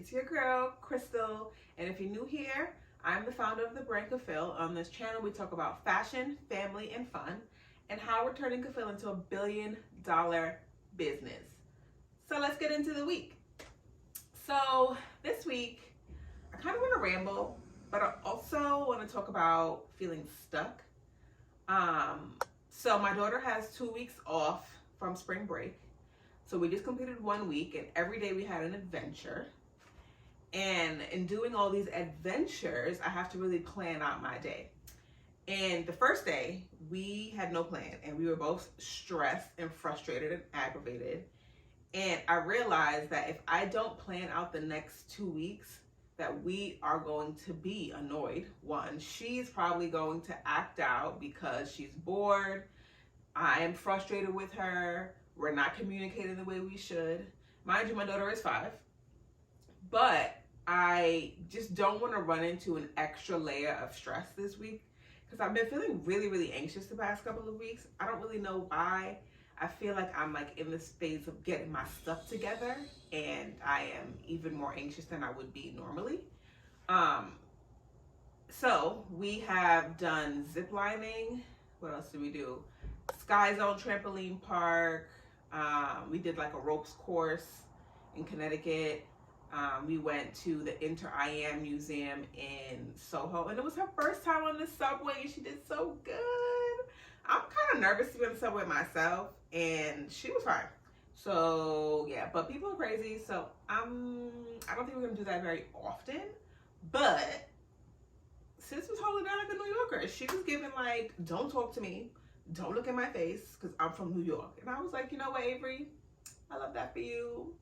It's your girl, Crystal, and if you're new here, I'm the founder of the brand KAPHILL. On this channel, we talk about fashion, family, and fun, and how we're turning KAPHILL into a billion-dollar business. So let's get into the week. So this week, I kind of want to ramble, but I also want to talk about feeling stuck. So my daughter has 2 weeks off from spring break. So we just completed 1 week, and every day we had an adventure. And in doing all these adventures, I have to really plan out my day. And the first day, we had no plan, and we were both stressed and frustrated and aggravated. And I realized that if I don't plan out the next 2 weeks, that we are going to be annoyed. One, she's probably going to act out because she's bored. I am frustrated with her. We're not communicating the way we should. Mind you, my daughter is 5. But I just don't want to run into an extra layer of stress this week because I've been feeling really, really anxious the past couple of weeks. I don't really know why. I feel like I'm in this phase of getting my stuff together, and I am even more anxious than I would be normally. So we have done zip lining. What else did we do? Sky Zone trampoline park. We did a ropes course in Connecticut. We went to the Inter-IM Museum in Soho, and it was her first time on the subway, and she did so good. I'm kind of nervous to be on the subway myself, and she was fine. So yeah, but people are crazy, so I don't think we're gonna do that very often. But sis was holding down like a New Yorker. She was giving don't talk to me, don't look in my face, because I'm from New York. And I was like, you know what, Avery, I love that for you.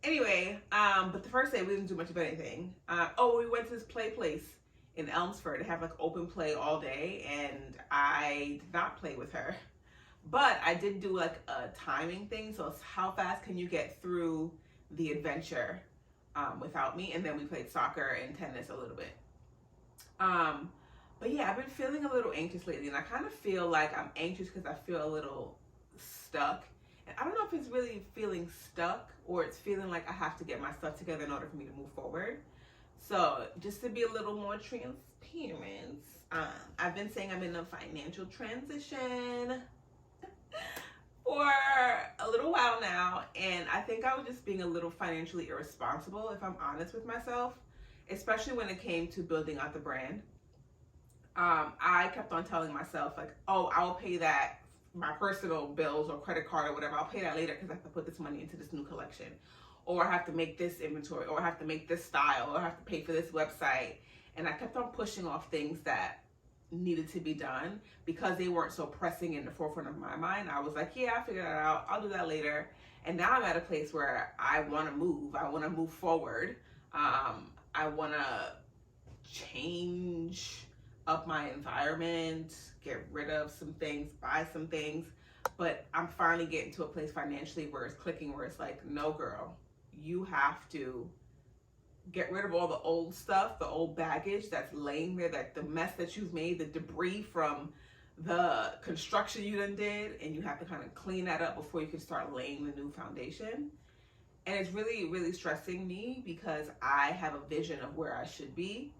Anyway, but the first day we didn't do much of anything. We went to this play place in Elmsford. They have open play all day, and I did not play with her. But I did do a timing thing, so it's how fast can you get through the adventure without me, and then we played soccer and tennis a little bit. But yeah, I've been feeling a little anxious lately, and I kind of feel like I'm anxious because I feel a little stuck. And I don't know if it's really feeling stuck or it's feeling like I have to get my stuff together in order for me to move forward. So just to be a little more transparent, I've been saying I'm in a financial transition for a little while now, and I think I was just being a little financially irresponsible, if I'm honest with myself, especially when it came to building out the brand. I kept on telling myself I'll pay that, my personal bills or credit card or whatever, I'll pay that later because I have to put this money into this new collection, or I have to make this inventory, or I have to make this style, or I have to pay for this website. And I kept on pushing off things that needed to be done because they weren't so pressing in the forefront of my mind. I was like, yeah, I'll figure that out, I'll do that later. And now I'm at a place where I want to move forward. I want to change up my environment, get rid of some things, buy some things. But I'm finally getting to a place financially where it's clicking, where it's no, girl, you have to get rid of all the old stuff, the old baggage that's laying there, that the mess that you've made, the debris from the construction you done did, and you have to kind of clean that up before you can start laying the new foundation. And it's really, really stressing me because I have a vision of where I should be.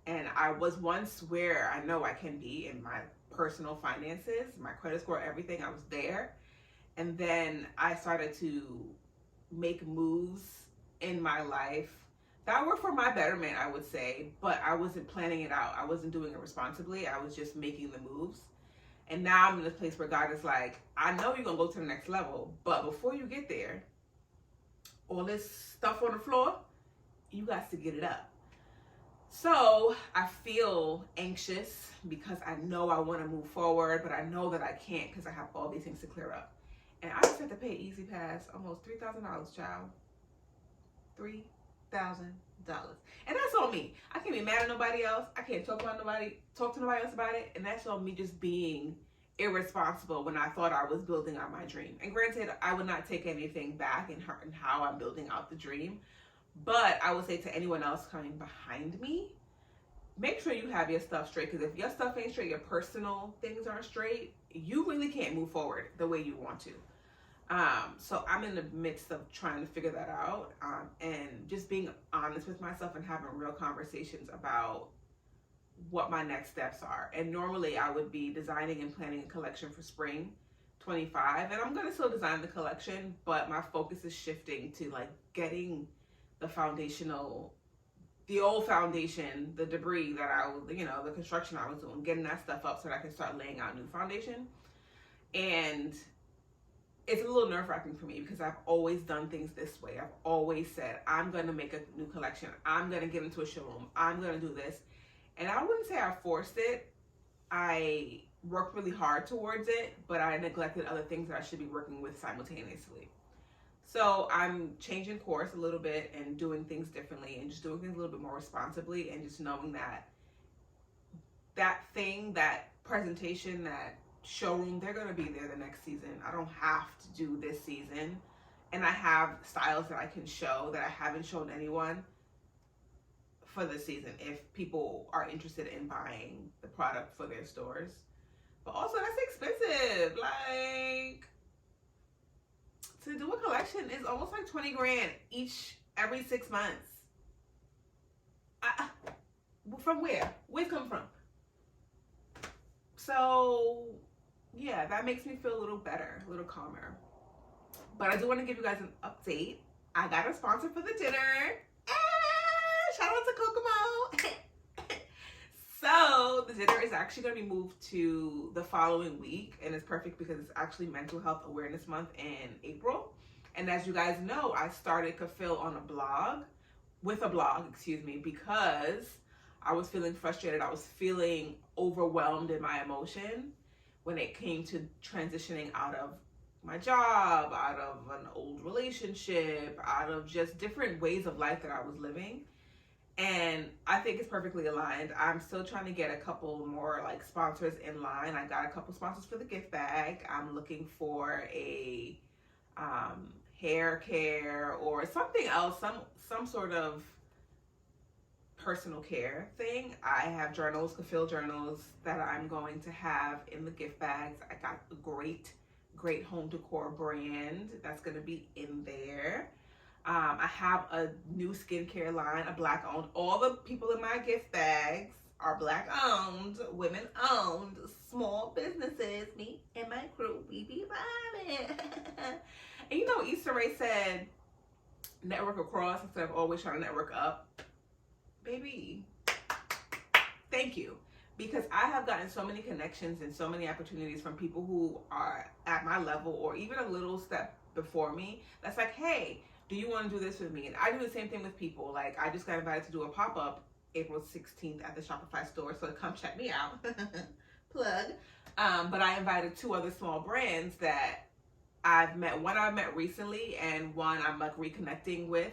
And I was once where I know I can be in my personal finances, my credit score, everything. I was there. And then I started to make moves in my life that were for my betterment, I would say, but I wasn't planning it out. I wasn't doing it responsibly. I was just making the moves. And now I'm in this place where God is like, I know you're going to go to the next level, but before you get there, all this stuff on the floor, you got to get it up. So I feel anxious because I know I want to move forward, but I know that I can't because I have all these things to clear up. And I just had to pay Easy Pass almost $3,000, child. $3,000. And that's on me. I can't be mad at nobody else. I can't talk to nobody else about it. And that's on me just being irresponsible when I thought I was building out my dream. And granted, I would not take anything back in how I'm building out the dream. But I would say to anyone else coming behind me, make sure you have your stuff straight, because if your stuff ain't straight, your personal things aren't straight, you really can't move forward the way you want to. So I'm in the midst of trying to figure that out, and just being honest with myself and having real conversations about what my next steps are. And normally I would be designing and planning a collection for spring 25, and I'm going to still design the collection, but my focus is shifting to like getting the foundational, the old foundation, the debris that I was, the construction I was doing, getting that stuff up so that I can start laying out new foundation. And it's a little nerve-wracking for me because I've always done things this way. I've always said, I'm going to make a new collection. I'm going to get into a showroom. I'm going to do this. And I wouldn't say I forced it. I worked really hard towards it, but I neglected other things that I should be working with simultaneously. So I'm changing course a little bit and doing things differently and just doing things a little bit more responsibly, and just knowing that that thing, that presentation, that showroom, they're going to be there the next season. I don't have to do this season. And I have styles that I can show that I haven't shown anyone for this season if people are interested in buying the product for their stores. But also, that's expensive. Like, to do a collection is almost like 20 grand every 6 months. From where? Where's it come from? So yeah, that makes me feel a little better, a little calmer. But I do want to give you guys an update. I got a sponsor for the dinner. Shout out to Kokomo. So the dinner is actually going to be moved to the following week, and it's perfect because it's actually Mental Health Awareness Month in April. And as you guys know, I started KAPHILL on a blog, because I was feeling frustrated. I was feeling overwhelmed in my emotion when it came to transitioning out of my job, out of an old relationship, out of just different ways of life that I was living. And I think it's perfectly aligned. I'm still trying to get a couple more like sponsors in line. I got a couple sponsors for the gift bag. I'm looking for a hair care or something else, some sort of personal care thing. I have journals, KAPHILL journals, that I'm going to have in the gift bags. I got a great home decor brand that's going to be in there. I have a new skincare line, a Black owned. All the people in my gift bags are Black owned, women owned, small businesses. Me and my crew, we be vibing. And you know, Issa Rae said, network across instead of always trying to network up. Baby, thank you. Because I have gotten so many connections and so many opportunities from people who are at my level or even a little step before me. That's like, hey, do you want to do this with me? And I do the same thing with people. Like, I just got invited to do a pop-up April 16th at the Shopify store. So come check me out. Plug. But I invited 2 other small brands that I've met. One I met recently and one I'm like reconnecting with.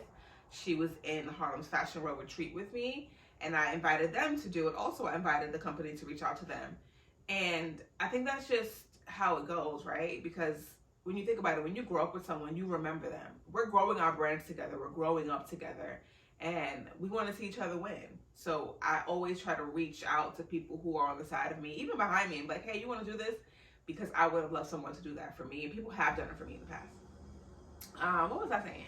She was in Harlem's Fashion Row Retreat with me, and I invited them to do it. Also, I invited the company to reach out to them. And I think that's just how it goes, right? Because when you think about it, when you grow up with someone, you remember them. We're growing our brands together. We're growing up together. And we want to see each other win. So I always try to reach out to people who are on the side of me, even behind me, and be like, hey, you want to do this? Because I would have loved someone to do that for me. And people have done it for me in the past. What was I saying?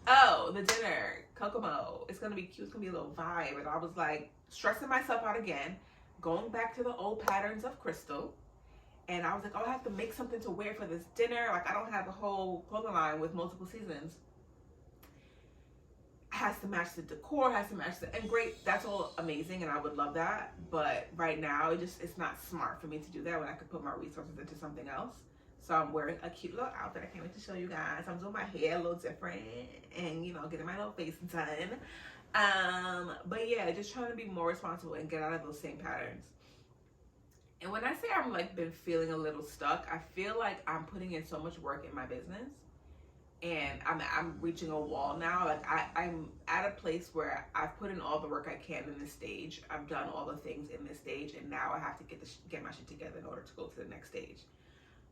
Oh, the dinner, Kokomo. It's going to be cute. It's going to be a little vibe. And I was like stressing myself out again, going back to the old patterns of Crystal. And I was like, oh, I have to make something to wear for this dinner. Like, I don't have a whole clothing line with multiple seasons. Has to match the decor, has to match and great, that's all amazing, and I would love that. But right now, it's not smart for me to do that when I could put my resources into something else. So I'm wearing a cute little outfit. I can't wait to show you guys. I'm doing my hair a little different and, getting my little face done. But yeah, just trying to be more responsible and get out of those same patterns. And when I say I'm like been feeling a little stuck, I feel like I'm putting in so much work in my business and I'm reaching a wall now. Like I'm at a place where I've put in all the work I can in this stage. I've done all the things in this stage, and now I have to get my shit together in order to go to the next stage.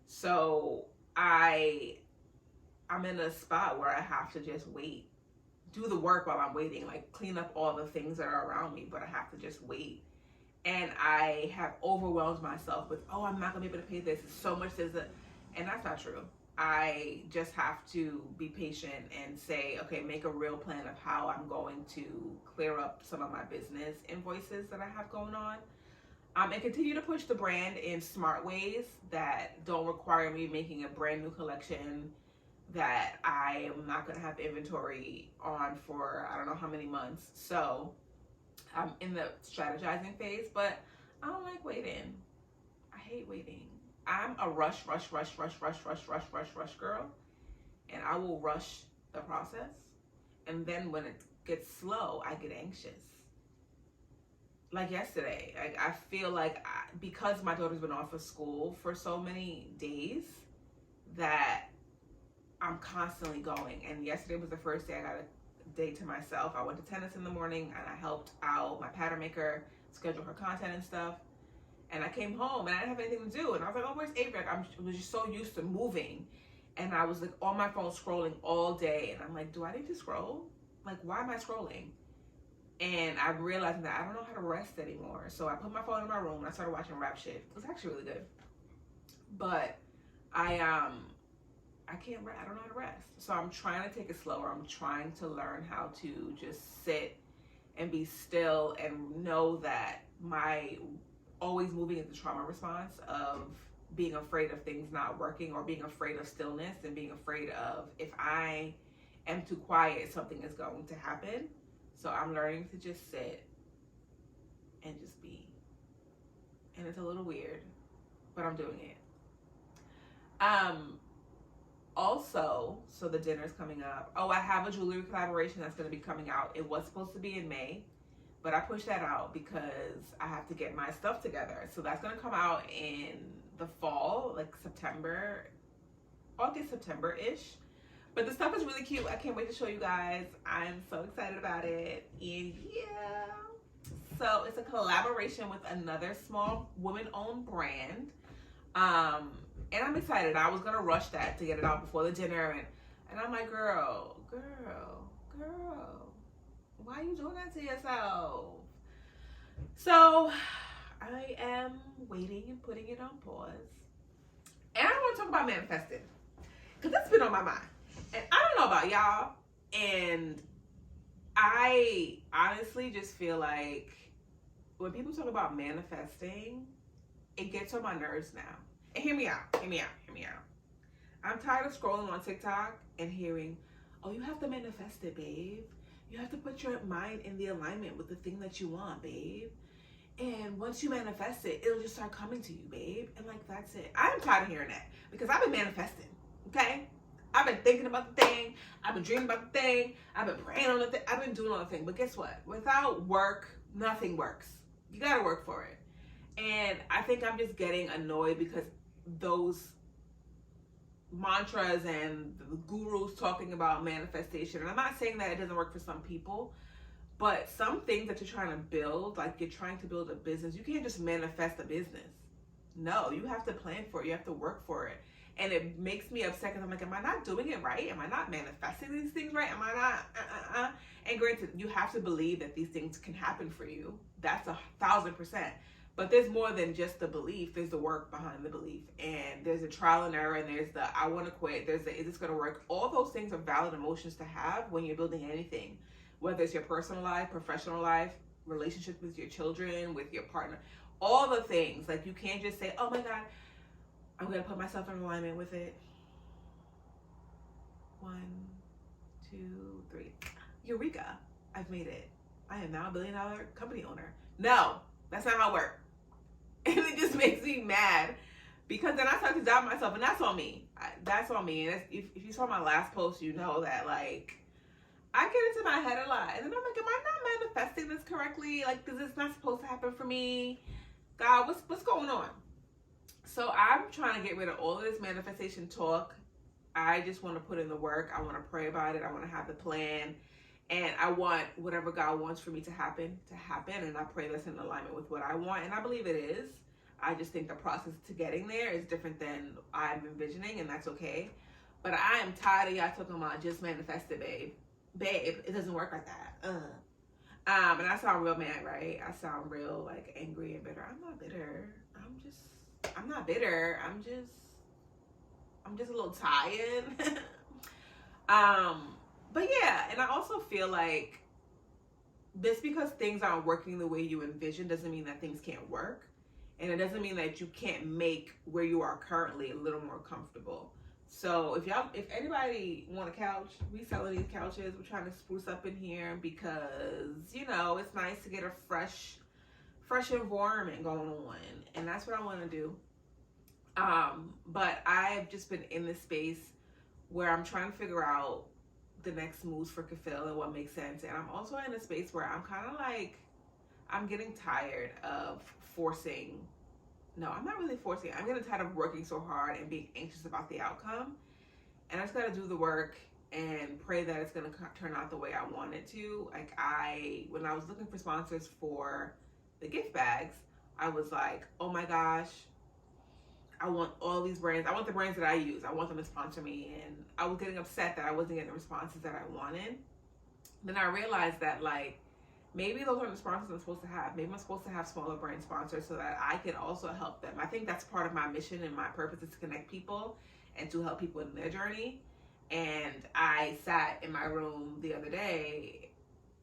So I'm in a spot where I have to just wait, do the work while I'm waiting, like clean up all the things that are around me, but I have to just wait. And I have overwhelmed myself with, oh, I'm not gonna be able to pay this. It's so much, and that's not true. I just have to be patient and say, okay, make a real plan of how I'm going to clear up some of my business invoices that I have going on. And continue to push the brand in smart ways that don't require me making a brand new collection that I am not going to have inventory on for I don't know how many months. So I'm in the strategizing phase, but I don't like waiting. I hate waiting. I'm a rush girl, and I will rush the process. And then when it gets slow, I get anxious. Like yesterday, I feel like because my daughter's been off of school for so many days that I'm constantly going. And yesterday was the first day I got a day to myself. I went to tennis in the morning and I helped out my pattern maker schedule her content and stuff. And I came home and I didn't have anything to do. And I was like, oh, where's Avery? I was just so used to moving. And I was like on my phone scrolling all day. And I'm like, do I need to scroll? Like, why am I scrolling? And I realized that I don't know how to rest anymore. So I put my phone in my room and I started watching Rap Shit. It was actually really good. But I can't, I don't know how to rest. So I'm trying to take it slower. I'm trying to learn how to just sit and be still and know that my always moving is the trauma response of being afraid of things not working or being afraid of stillness and being afraid of if I am too quiet, something is going to happen. So I'm learning to just sit and just be. And it's a little weird, but I'm doing it. Also, so the dinner's coming up. Oh, I have a jewelry collaboration that's going to be coming out. It was supposed to be in May, but I pushed that out because I have to get my stuff together. So that's going to come out in the fall, like September, August, September-ish. But the stuff is really cute. I can't wait to show you guys. I'm so excited about it. And yeah. So it's a collaboration with another small woman-owned brand. And I'm excited. I was going to rush that to get it out before the dinner. And I'm like, girl, why are you doing that to yourself? So I am waiting and putting it on pause. And I want to talk about manifesting, because that's been on my mind. And I don't know about y'all. And I honestly just feel like when people talk about manifesting, it gets on my nerves now. And hear me out. I'm tired of scrolling on TikTok and hearing, oh, you have to manifest it, babe. You have to put your mind in the alignment with the thing that you want, babe. And once you manifest it, it'll just start coming to you, babe. And like, that's it. I'm tired of hearing that because I've been manifesting, okay? I've been thinking about the thing. I've been dreaming about the thing. I've been praying on the thing. I've been doing all the thing. But guess what? Without work, nothing works. You got to work for it. And I think I'm just getting annoyed because those mantras and the gurus talking about manifestation, and I'm not saying that it doesn't work for some people, but some things that you're trying to build, like you're trying to build a business, you can't just manifest a business. No, you have to plan for it. You have to work for it. And it makes me upset because I'm like, am I not doing it right? Am I not manifesting these things right? Am I not? And granted, you have to believe that these things can happen for you. That's 1,000%. But there's more than just the belief. There's the work behind the belief. And there's a trial and error. And there's the I want to quit. There's the is this going to work? All those things are valid emotions to have when you're building anything. Whether it's your personal life, professional life, relationships with your children, with your partner. All the things. Like you can't just say, oh my God, I'm going to put myself in alignment with it. 1, 2, 3. Eureka. I've made it. I am now $1 billion company owner. No, that's not how it works. And it just makes me mad because then I start to doubt myself, and that's on me. That's on me. And if you saw my last post, you know that like I get into my head a lot, and then I'm like, am I not manifesting this correctly? Like, is this not supposed to happen for me? God, what's going on? So I'm trying to get rid of all of this manifestation talk. I just want to put in the work. I want to pray about it. I want to have the plan. And I want whatever God wants for me to happen. And I pray that's in alignment with what I want. And I believe it is. I just think the process to getting there is different than I'm envisioning. And that's okay. But I am tired of y'all talking about just manifest it, babe. Babe, it doesn't work like that. And I sound real mad, right? I sound real like angry and bitter. I'm not bitter. I'm not bitter. I'm just I'm just a little tired. But yeah, and I also feel like just because things aren't working the way you envision doesn't mean that things can't work. And it doesn't mean that you can't make where you are currently a little more comfortable. So if anybody want a couch, we selling these couches. We're trying to spruce up in here because, you know, it's nice to get a fresh environment going on. And that's what I want to do. But I've just been in this space where I'm trying to figure out the next moves for KAPHILL and what makes sense. And I'm also in a space where I'm kind of like, I'm getting tired of forcing. No, I'm not really forcing. I'm getting tired of working so hard and being anxious about the outcome. And I just got to do the work and pray that it's going to turn out the way I want it to. Like when I was looking for sponsors for the gift bags, I was like, oh my gosh, I want all these brands. I want the brands that I use. I want them to sponsor me. And I was getting upset that I wasn't getting the responses that I wanted. Then I realized that, like, maybe those aren't the sponsors I'm supposed to have. Maybe I'm supposed to have smaller brand sponsors so that I can also help them. I think that's part of my mission and my purpose is to connect people and to help people in their journey. And I sat in my room the other day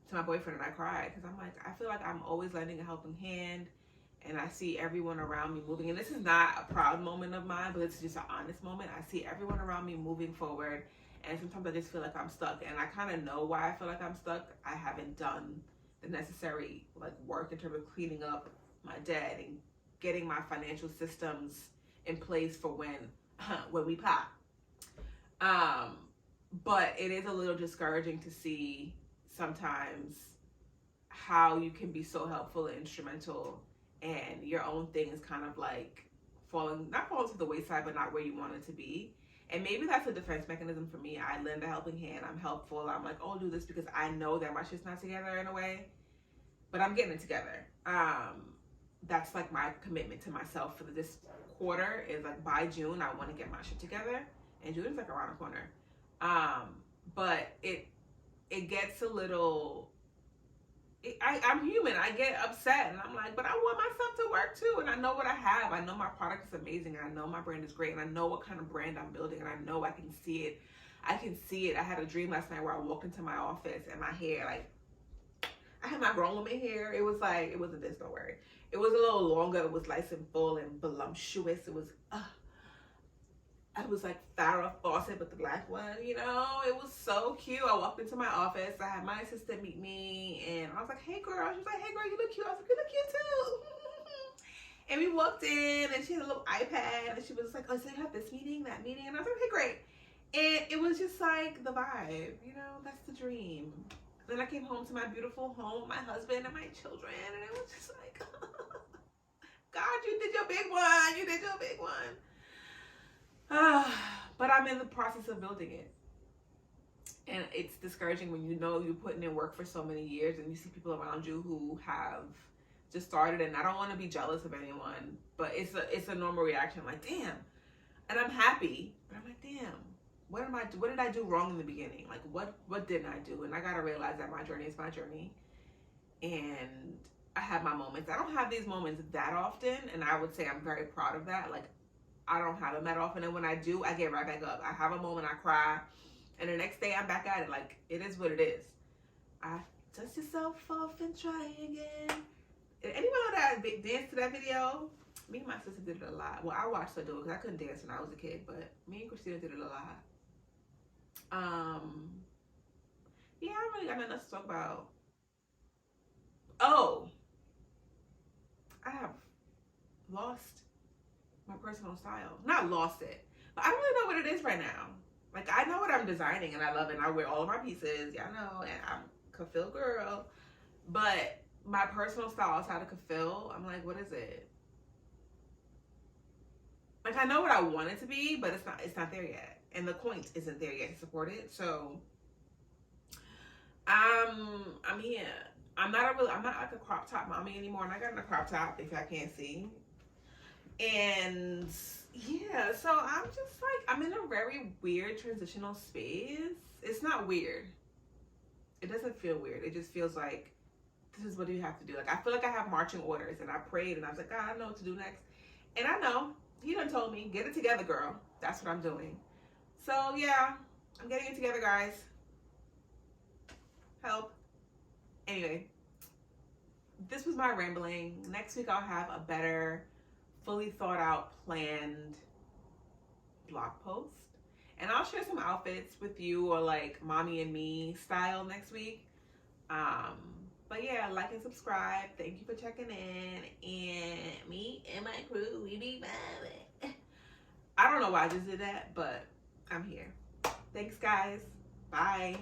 to my boyfriend and I cried because I'm like, I feel like I'm always lending a helping hand. And I see everyone around me moving. And this is not a proud moment of mine, but it's just an honest moment. I see everyone around me moving forward. And sometimes I just feel like I'm stuck. And I kind of know why I feel like I'm stuck. I haven't done the necessary like work in terms of cleaning up my debt and getting my financial systems in place for when we pop. But it is a little discouraging to see sometimes how you can be so helpful and instrumental and your own thing is kind of like not falling to the wayside, but not where you want it to be. And maybe that's a defense mechanism for me. I lend a helping hand. I'm helpful. I'm like, oh, I'll do this because I know that my shit's not together in a way, but I'm getting it together. That's like my commitment to myself for this quarter is like by June, I want to get my shit together. And June is like around the corner. But it gets a little, I'm human. I get upset and I'm like, but I want my stuff to work too. And I know what I have. I know my product is amazing. And I know my brand is great. And I know what kind of brand I'm building. And I know I can see it. I can see it. I had a dream last night where I walked into my office and my hair, like, I had my grown woman hair. It was like, it wasn't this, don't worry. It was a little longer. It was nice and full and voluptuous. It was like Farrah Fawcett with the black one, you know? It was so cute. I walked into my office. I had my assistant meet me, and I was like, hey, girl. She was like, hey, girl, you look cute. I was like, you look cute, too. And we walked in, and she had a little iPad, and she was like, oh, so you have this meeting, that meeting? And I was like, okay, great. And it was just like the vibe, you know? That's the dream. Then I came home to my beautiful home, my husband, and my children, and it was just like, God, you did your big one. You did your big one. But I'm in the process of building it. And it's discouraging when you know you're putting in work for so many years and you see people around you who have just started. And I don't want to be jealous of anyone, but it's a normal reaction. I'm like, damn. And I'm happy, but I'm like, damn. What did I do wrong in the beginning? Like, what didn't I do? And I got to realize that my journey is my journey. And I have my moments. I don't have these moments that often. And I would say I'm very proud of that. Like, I don't have them that often, and when I do, I get right back up. I have a moment, I cry, and the next day I'm back at it. Like, it is what it is. Dust yourself off and try again. Anyone know that dance to that video? Me and my sister did it a lot. Well, I watched her do it because I couldn't dance when I was a kid, but me and Christina did it a lot. Yeah, I really got nothing else to talk about. Oh, I have lost my personal style. Not lost it, but I don't really know what it is right now. Like, I know what I'm designing and I love it and I wear all of my pieces, y'all know, and I'm KAPHILL girl, but my personal style outside of KAPHILL, I'm like, what is it? Like, I know what I want it to be, but it's not there yet, and the point isn't there yet to support it. So I'm here. I'm not like a crop top mommy anymore, and I got in a crop top if I can't see. And yeah, so I'm just like, I'm in a very weird transitional space. It's not weird. It doesn't feel weird. It just feels like this is what you have to do. Like, I feel like I have marching orders, and I prayed and I was like, God, I know what to do next. And I know. he done told me, get it together, girl. That's what I'm doing. So yeah, I'm getting it together, guys. Help. Anyway, this was my rambling. Next week I'll have a better, fully thought out, planned blog post. And I'll share some outfits with you, or like mommy and me style next week. But yeah, like and subscribe. Thank you for checking in. And me and my crew, we be vibing. I don't know why I just did that, but I'm here. Thanks, guys. Bye.